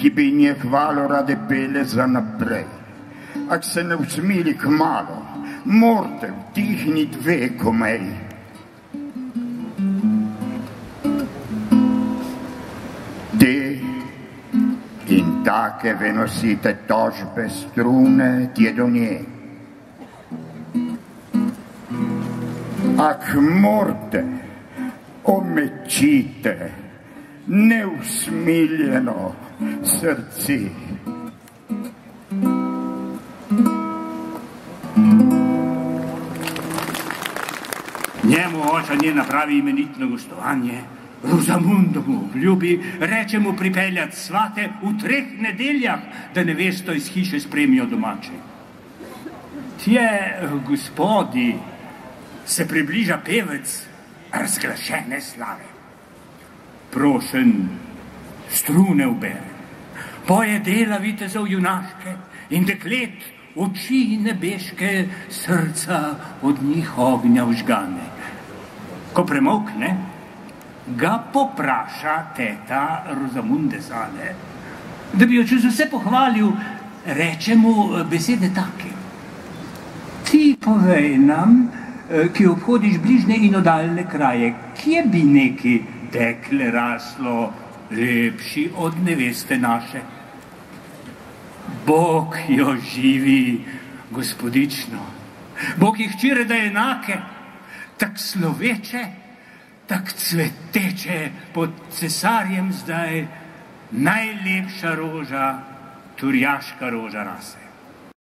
ki bi nje hvalo rade pele za naprej. Ak se ne usmili k malo, morate vdihnit vekomej. Te in take ve nosite tožbe strune tje do nje. Ak morte, omečite neusmiljeno srce. Njemu oča nje napravi imenitno gostovanje, Rozamundomu obljubi, reče mu pripeljati svate v 3 nedeljah, da nevesto iz hiše spremijo domači. Tje, gospodi, se približa pevec razglašene slave. Prošen strune ubere, poje dela vitezov junaške in deklet oči nebeške, srca od njih ognja vžgane. Ko premokne, ga popraša teta Rozamunde Sale, da bi jo čez vse pohvalil, reče mu besede take. Ti povej nam, ki obhodiš bližnje in oddaljne kraje, kje bi neki dekle raslo lepši od neveste naše? Bog jo živi, gospodično. Bog jih hčere da enake, tak sloveče, tak cveteče pod cesarjem zdaj najlepša roža, turjaška roža rase.